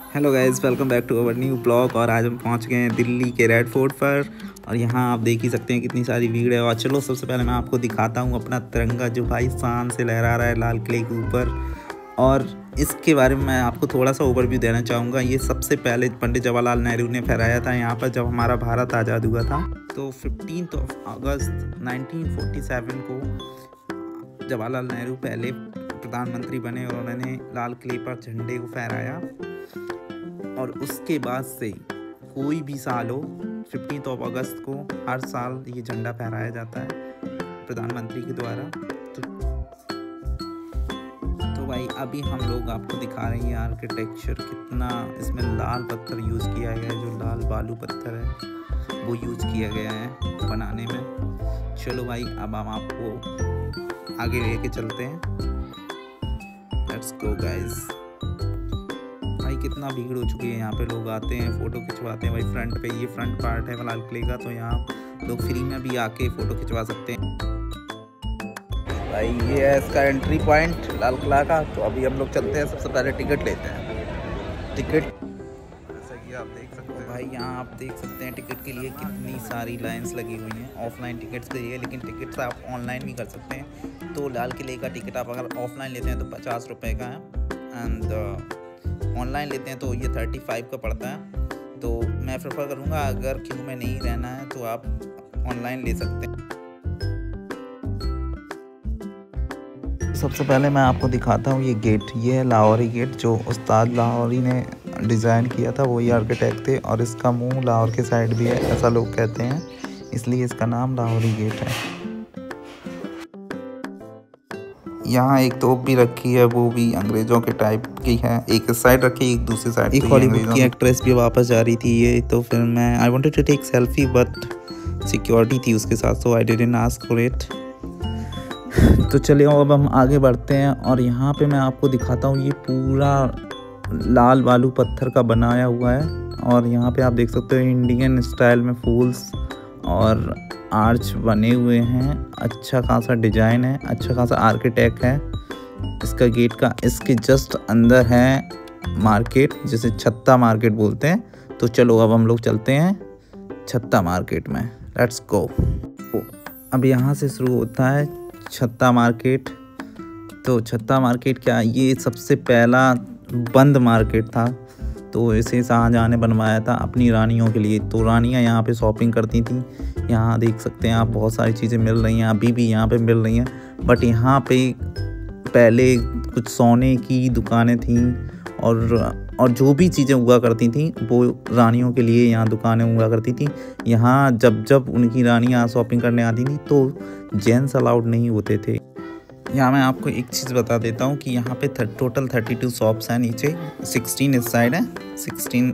Hello guys, welcome back to our new blog. और आज हम पहुंच गए हैं दिल्ली के रेड फोर्ट पर। और यहाँ आप देख ही सकते हैं कितनी सारी भीड़ है। और चलो सबसे पहले मैं आपको दिखाता हूँ अपना तिरंगा जो भाई शान से लहरा रहा है लाल किले के ऊपर। और इसके बारे में मैं आपको थोड़ा सा ओवरव्यू देना चाहूँगा। ये सबसे पहले पंडित जवाहरलाल नेहरू ने फहराया था यहाँ पर जब हमारा भारत आज़ाद हुआ था। तो 15 अगस्त 1947 को जवाहरलाल नेहरू पहले प्रधानमंत्री बने और उन्होंने लाल किले पर झंडे को फहराया। और उसके बाद से कोई भी साल हो 15 अगस्त को हर साल ये झंडा फहराया जाता है प्रधानमंत्री के द्वारा। तो भाई अभी हम लोग आपको दिखा रहे हैं आर्किटेक्चर कितना इसमें लाल पत्थर यूज़ किया गया है। जो लाल बालू पत्थर है वो यूज़ किया गया है बनाने में। चलो भाई अब हम आपको आगे लेके चलते हैं। Let's go guys. भाई कितना भीड़ हो चुकी है यहाँ पे। लोग आते हैं फ़ोटो खिंचवाते हैं। भाई फ्रंट पे ये फ्रंट पार्ट है लाल किले का, तो यहाँ लोग फ्री में भी आके फ़ोटो खिंचवा सकते हैं। भाई ये है इसका एंट्री पॉइंट लाल किला का। तो अभी हम लोग चलते हैं, सबसे पहले टिकट लेते हैं। टिकट जैसा कि आप देख सकते हैं भाई, यहाँ आप देख सकते हैं टिकट के लिए कितनी सारी लाइन्स लगी हुई हैं। ऑफलाइन टिकट्स के लिए, लेकिन टिकट्स आप ऑनलाइन भी कर सकते हैं। तो लाल किले का टिकट आप अगर ऑफलाइन लेते हैं तो 50 रुपये का है, एंड ऑनलाइन लेते हैं तो ये 35 का पड़ता है। तो मैं प्रेफर करूँगा अगर क्यू में नहीं रहना है तो आप ऑनलाइन ले सकते हैं। सबसे पहले मैं आपको दिखाता हूँ ये गेट। ये है लाहौरी गेट जो उस्ताद लाहौरी ने डिज़ाइन किया था, वही आर्किटेक्ट थे। और इसका मुंह लाहौर के साइड भी है, ऐसा लोग कहते हैं, इसलिए इसका नाम लाहौरी गेट है। यहाँ एक तोप भी रखी है, वो भी अंग्रेज़ों के टाइप की है। एक इस साइड रखी, एक दूसरी साइड। एक हॉलीवुड की एक्ट्रेस भी वापस जा रही थी ये, तो फिर मैं I wanted to take selfie but security थी उसके साथ, so I didn't ask for it. तो चलिए अब हम आगे बढ़ते हैं। और यहाँ पे मैं आपको दिखाता हूँ ये पूरा लाल बालू पत्थर का बनाया हुआ है। और यहाँ पे आप देख सकते हो इंडियन स्टाइल में फूल्स और आर्च बने हुए हैं। अच्छा खासा डिजाइन है, अच्छा खासा आर्किटेक्ट है इसका गेट का। इसके जस्ट अंदर है मार्केट, जिसे छत्ता मार्केट बोलते हैं। तो चलो अब हम लोग चलते हैं छत्ता मार्केट में। Let's go. अब यहाँ से शुरू होता है छत्ता मार्केट। तो छत्ता मार्केट क्या, ये सबसे पहला बंद मार्केट था। तो इसे शाहजहाँ ने बनवाया था अपनी रानियों के लिए। तो रानियाँ यहाँ पे शॉपिंग करती थी। यहाँ देख सकते हैं आप बहुत सारी चीज़ें मिल रही हैं, अभी भी यहाँ पे मिल रही हैं। बट यहाँ पे पहले कुछ सोने की दुकानें थीं और जो भी चीज़ें हुआ करती थीं वो रानियों के लिए यहाँ दुकानें हुआ करती थी। यहाँ जब उनकी रानियाँ शॉपिंग करने आती थी तो जेंट्स अलाउड नहीं होते थे। यहाँ मैं आपको एक चीज़ बता देता हूँ कि यहाँ पे टोटल 32 शॉप्स हैं नीचे। 16 इस साइड है, 16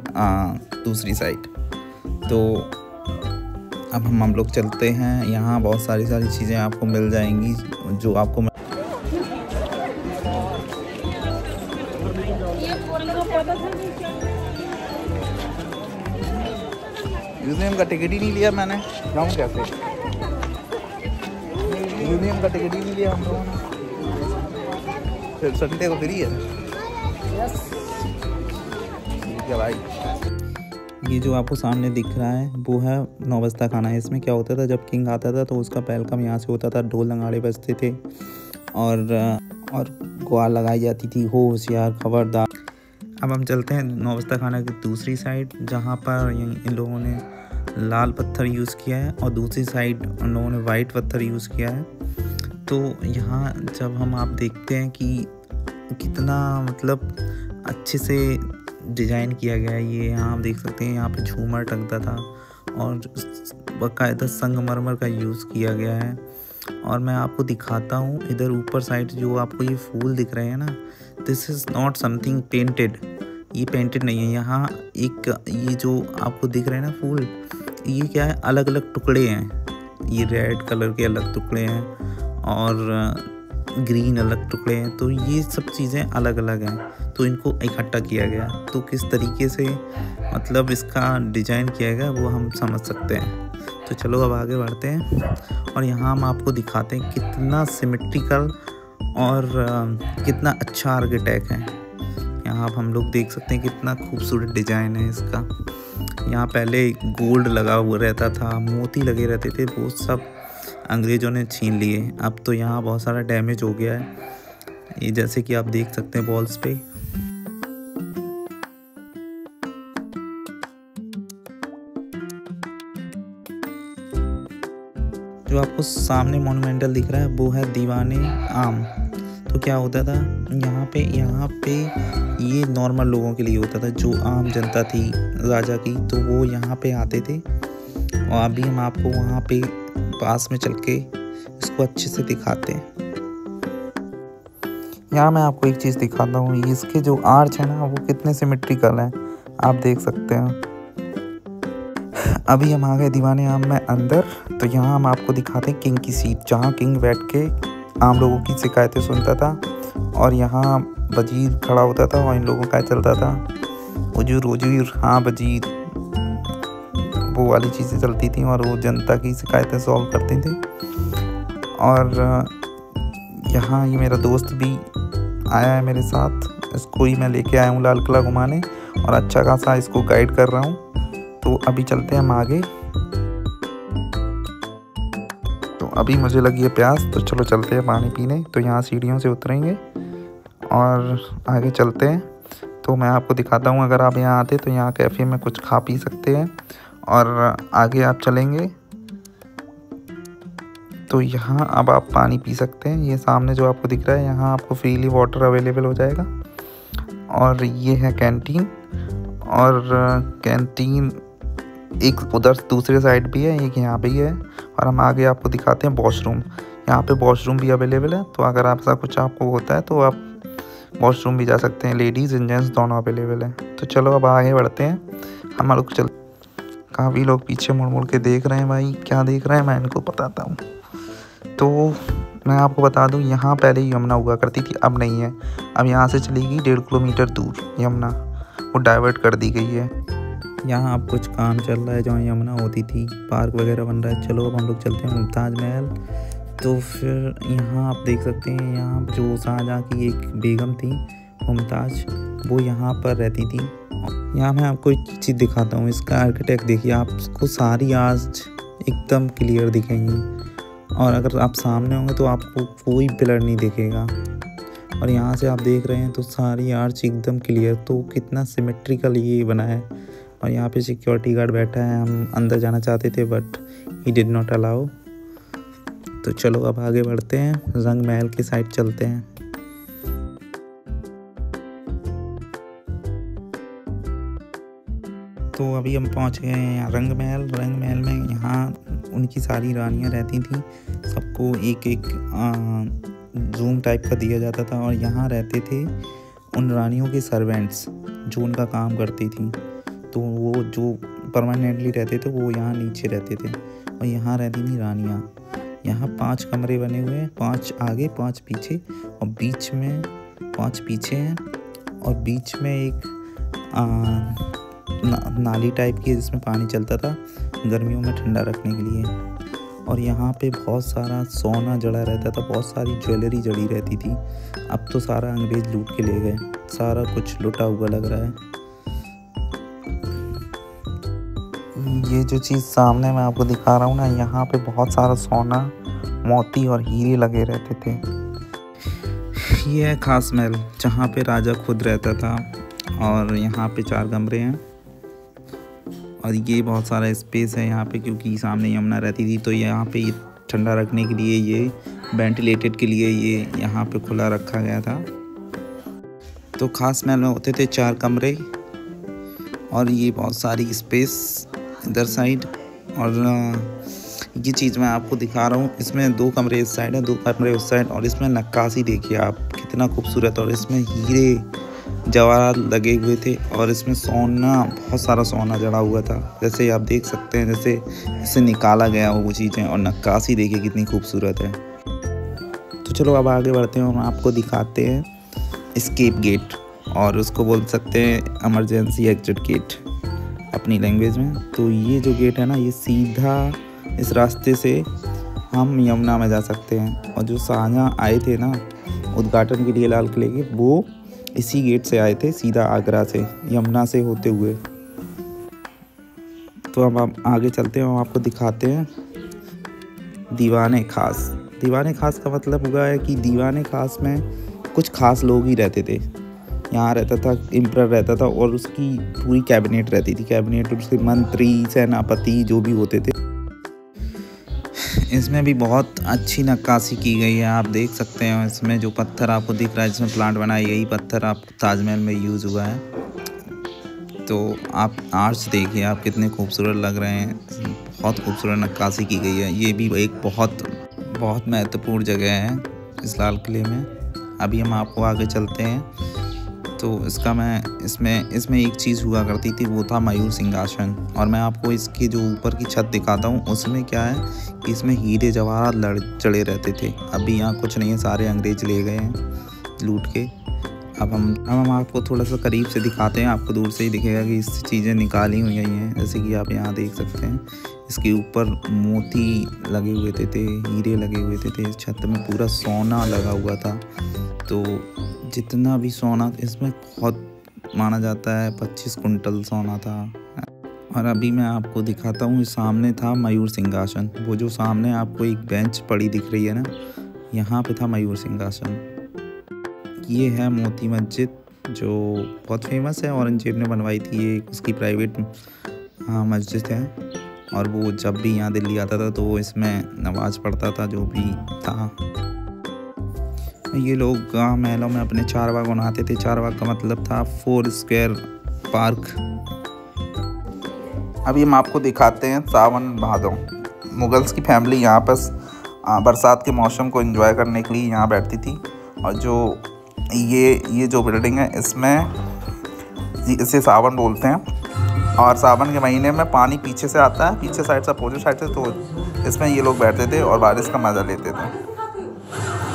दूसरी साइड। तो अब हम लोग चलते हैं। यहाँ बहुत सारी चीज़ें आपको मिल जाएंगी जो आपको म्यूजियम का टिकट ही नहीं लिया मैंने। जाऊँ कैसे? म्यूजियम का टिकट ही नहीं लिया हम लोगों ने। फिर संडे को फ्री है। ठीक है भाई। ये जो आपको सामने दिख रहा है वो है नौबस्ता खाना है। इसमें क्या होता था, जब किंग आता था तो उसका वेलकम यहाँ से होता था, ढोल नगाड़े बजते थे और गुहार लगाई जाती थी, हो होशियार खबरदार। अब हम चलते हैं नौबस्ता खाना की दूसरी साइड, जहाँ पर इन लोगों ने लाल पत्थर यूज़ किया है और दूसरी साइड उन लोगों ने वाइट पत्थर यूज़ किया है। तो यहाँ जब हम आप देखते हैं कि कितना मतलब अच्छे से डिज़ाइन किया गया है। ये यहाँ आप देख सकते हैं, यहाँ पे झूमर टंगता था और बाकायदा संगमरमर का यूज़ किया गया है। और मैं आपको दिखाता हूँ इधर ऊपर साइड जो आपको ये फूल दिख रहे हैं ना, this is not something painted. ये पेंटेड नहीं है। यहाँ एक ये जो आपको दिख रहे हैं ना फूल, ये क्या है, अलग अलग टुकड़े हैं। ये रेड कलर के अलग टुकड़े हैं और ग्रीन अलग टुकड़े हैं। तो ये सब चीज़ें अलग अलग हैं, तो इनको इकट्ठा किया गया। तो किस तरीके से मतलब इसका डिज़ाइन किया गया वो हम समझ सकते हैं। तो चलो अब आगे बढ़ते हैं। और यहाँ हम आपको दिखाते हैं कितना सिमेट्रिकल और कितना अच्छा आर्किटेक्ट है। यहाँ हम लोग देख सकते हैं कितना खूबसूरत डिज़ाइन है इसका। यहाँ पहले गोल्ड लगा हुआ रहता था, मोती लगे रहते थे, वो सब अंग्रेज़ों ने छीन लिए। अब तो यहाँ बहुत सारा डैमेज हो गया है, ये जैसे कि आप देख सकते हैं वॉल्स पे। जो आपको सामने मॉन्यूमेंटल दिख रहा है वो है दीवाने आम। तो क्या होता था यहाँ पे ये नॉर्मल लोगों के लिए होता था, जो आम जनता थी राजा की, तो वो यहाँ पे आते थे। और अभी हम आपको वहाँ पे पास में चल के इसको अच्छे से दिखाते हैं। यहाँ मैं आपको एक चीज़ दिखाता हूँ, इसके जो आर्च है ना वो कितने सिमेट्रिकल हैं, आप देख सकते हैं। अभी हम आ गए दीवाने आम में अंदर। तो यहाँ हम आपको दिखाते हैं किंग की सीट, जहाँ किंग बैठ के आम लोगों की शिकायतें सुनता था। और यहाँ वजीर खड़ा होता था और इन लोगों का चलता था हुजूर हुजूर हाँ वजीर, वो वाली चीज़ें चलती थी और वो जनता की शिकायतें सॉल्व करते थे। और यहाँ ये मेरा दोस्त भी आया है मेरे साथ, इसको ही मैं लेके आया हूँ लाल किला घुमाने और अच्छा खासा इसको गाइड कर रहा हूँ। तो अभी चलते हैं हम आगे। तो अभी मुझे लगी है प्यास, तो चलो चलते हैं पानी पीने। तो यहाँ सीढ़ियों से उतरेंगे और आगे चलते हैं। तो मैं आपको दिखाता हूँ, अगर आप यहाँ आते तो यहाँ कैफ़े में कुछ खा पी सकते हैं और आगे आप चलेंगे तो यहाँ अब आप पानी पी सकते हैं। ये सामने जो आपको दिख रहा है, यहाँ आपको फ्रीली वाटर अवेलेबल हो जाएगा। और ये है कैंटीन, और कैंटीन एक उधर दूसरे साइड भी है, एक यहाँ पे ही है। और हम आगे आपको दिखाते हैं वॉशरूम। यहाँ पे वॉशरूम भी अवेलेबल है, तो अगर आप ऐसा कुछ आपको होता है तो आप वॉशरूम भी जा सकते हैं। लेडीज़ एंड जेंट्स दोनों अवेलेबल है। तो चलो अब आगे बढ़ते हैं। हम लोग काफ़ी लोग पीछे मुड़ मुड़ के देख रहे हैं, भाई क्या देख रहे हैं मैं इनको बताता हूँ। तो मैं आपको बता दूँ, यहाँ पहले यमुना हुआ करती थी, अब नहीं है। अब यहाँ से चली गई 1.5 किलोमीटर दूर यमुना, वो डाइवर्ट कर दी गई है। यहाँ अब कुछ काम चल रहा है, जहाँ यमुना होती थी पार्क वगैरह बन रहा है। चलो अब हम लोग चलते हैं मुमताज़ महल। तो फिर यहाँ आप देख सकते हैं, यहाँ जो शाहजहाँ की एक बेगम थी मुमताज़, वो यहाँ पर रहती थी। यहाँ मैं आपको एक चीज़ दिखाता हूँ, इसका आर्किटेक्ट देखिए, आपको सारी आर्च एकदम क्लियर दिखेंगी। और अगर आप सामने होंगे तो आपको कोई पिलर नहीं दिखेगा। और यहाँ से आप देख रहे हैं तो सारी आर्च एकदम क्लियर। तो कितना सिमेट्रिकल ये बना है। और यहाँ पे सिक्योरिटी गार्ड बैठा है। हम अंदर जाना चाहते थे but he did not allow. तो चलो अब आगे बढ़ते हैं, रंग महल की साइड चलते हैं। तो अभी हम पहुँच गए हैं रंग महल। रंग महल में यहाँ उनकी सारी रानियाँ रहती थी, सबको एक एक रूम टाइप का दिया जाता था। और यहाँ रहते थे उन रानियों के सर्वेंट्स जो उनका काम करती थी। तो वो जो परमानेंटली रहते थे वो यहाँ नीचे रहते थे और यहाँ रहती थी रानियाँ। यहाँ 5 कमरे बने हुए हैं, 5 आगे 5 पीछे, और बीच में 5 पीछे हैं। और बीच में एक नाली टाइप की है जिसमें पानी चलता था गर्मियों में ठंडा रखने के लिए। और यहाँ पे बहुत सारा सोना जड़ा रहता था, बहुत सारी ज्वेलरी जड़ी रहती थी। अब तो सारा अंग्रेज लूट के ले गए, सारा कुछ लुटा हुआ लग रहा है। ये जो चीज़ सामने मैं आपको दिखा रहा हूँ ना, यहाँ पे बहुत सारा सोना, मोती और हीरे लगे रहते थे। ये है खास महल, जहाँ पे राजा खुद रहता था। और यहाँ पे 4 कमरे हैं और ये बहुत सारा स्पेस है यहाँ पे, क्योंकि सामने यमुना रहती थी। तो यहाँ पे ठंडा रखने के लिए, ये वेंटिलेटेड के लिए ये यहाँ पे खुला रखा गया था। तो खास महल में होते थे 4 कमरे और ये बहुत सारी स्पेस इधर साइड। और ये चीज़ मैं आपको दिखा रहा हूँ, इसमें 2 कमरे इस साइड है, 2 कमरे उस साइड। और इसमें नक्काशी देखिए आप कितना खूबसूरत, और इसमें हीरे जवाहरात लगे हुए थे। और इसमें सोना, बहुत सारा सोना जड़ा हुआ था, जैसे आप देख सकते हैं, जैसे इससे निकाला गया हो वो चीज़ें। और नक्काशी देखिए कितनी खूबसूरत है। तो चलो अब आगे बढ़ते हैं, हम आपको दिखाते हैं एस्केप गेट, और उसको बोल सकते हैं इमरजेंसी एग्जिट गेट अपनी लैंग्वेज में। तो ये जो गेट है ना, ये सीधा इस रास्ते से हम यमुना में जा सकते हैं। और जो शाहजहाँ आए थे ना उद्घाटन के लिए लाल किले के, वो इसी गेट से आए थे, सीधा आगरा से, यमुना से होते हुए। तो अब हम आगे चलते हैं, हम आपको दिखाते हैं दीवाने खास। दीवाने खास का मतलब हुआ है कि दीवाने खास में कुछ खास लोग ही रहते थे। यहाँ रहता था एम्परर रहता था और उसकी पूरी कैबिनेट रहती थी। कैबिनेट उसके मंत्री, सेनापति जो भी होते थे। इसमें भी बहुत अच्छी नक्काशी की गई है, आप देख सकते हैं। इसमें जो पत्थर आपको दिख रहा है जिसमें प्लांट बना है, यही पत्थर आप ताजमहल में यूज़ हुआ है। तो आप आर्च देखिए, आप कितने खूबसूरत लग रहे हैं। बहुत खूबसूरत नक्काशी की गई है। ये भी एक बहुत महत्वपूर्ण जगह है इस लाल किले में। अभी हम आपको आगे चलते हैं। तो इसमें एक चीज़ हुआ करती थी, वो था मयूर सिंहासन। और मैं आपको इसकी जो ऊपर की छत दिखाता हूँ, उसमें क्या है कि इसमें हीरे जवाहरात चढ़े रहते थे। अभी यहाँ कुछ नहीं है, सारे अंग्रेज ले गए हैं लूट के। अब हम आपको थोड़ा सा करीब से दिखाते हैं। आपको दूर से ही दिखेगा कि इस चीज़ें निकाली हुई हैं, जैसे कि आप यहाँ देख सकते हैं। इसके ऊपर मोती लगे हुए थे, हीरे लगे हुए थे। छत में पूरा सोना लगा हुआ था। तो जितना भी सोना इसमें बहुत माना जाता है, 25 कुंटल सोना था। और अभी मैं आपको दिखाता हूँ, सामने था मयूर सिंहासन। वो जो सामने आपको एक बेंच पड़ी दिख रही है ना, यहाँ पे था मयूर सिंहासन। ये है मोती मस्जिद, जो बहुत फेमस है। औरंगजेब ने बनवाई थी, ये उसकी प्राइवेट मस्जिद है। और वो जब भी यहाँ दिल्ली आता था तो वो इसमें नमाज पढ़ता था, जो भी था। ये लोग महलों में अपने चारबाग बनाते थे। चारबाग का मतलब था 4 स्क्वायर पार्क। अभी हम आपको दिखाते हैं सावन भादो। मुगल्स की फैमिली यहाँ पर बरसात के मौसम को एंजॉय करने के लिए यहाँ बैठती थी। और जो ये जो बिल्डिंग है, इसमें इसे सावन बोलते हैं। और सावन के महीने में पानी पीछे से आता है, पीछे साइड से, अपोजिट साइड से। तो इसमें ये लोग बैठते थे और बारिश का मज़ा लेते थे।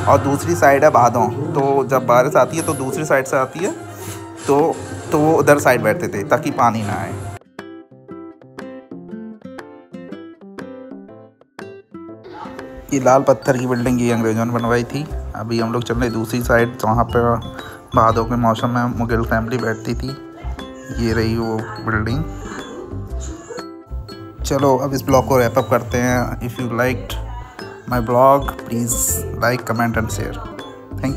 और दूसरी साइड है भादों। तो जब बारिश आती है तो दूसरी साइड से आती है, तो वो उधर साइड बैठते थे ताकि पानी ना आए। ये लाल पत्थर की बिल्डिंग ये अंग्रेज़ों ने बनवाई थी। अभी हम लोग चल रहे दूसरी साइड, जहाँ पर भादों के मौसम में मुगल फैमिली बैठती थी। ये रही वो बिल्डिंग। चलो अब इस ब्लॉग को रैप अप करते हैं। If you liked my blog, please like, comment and share. Thank you.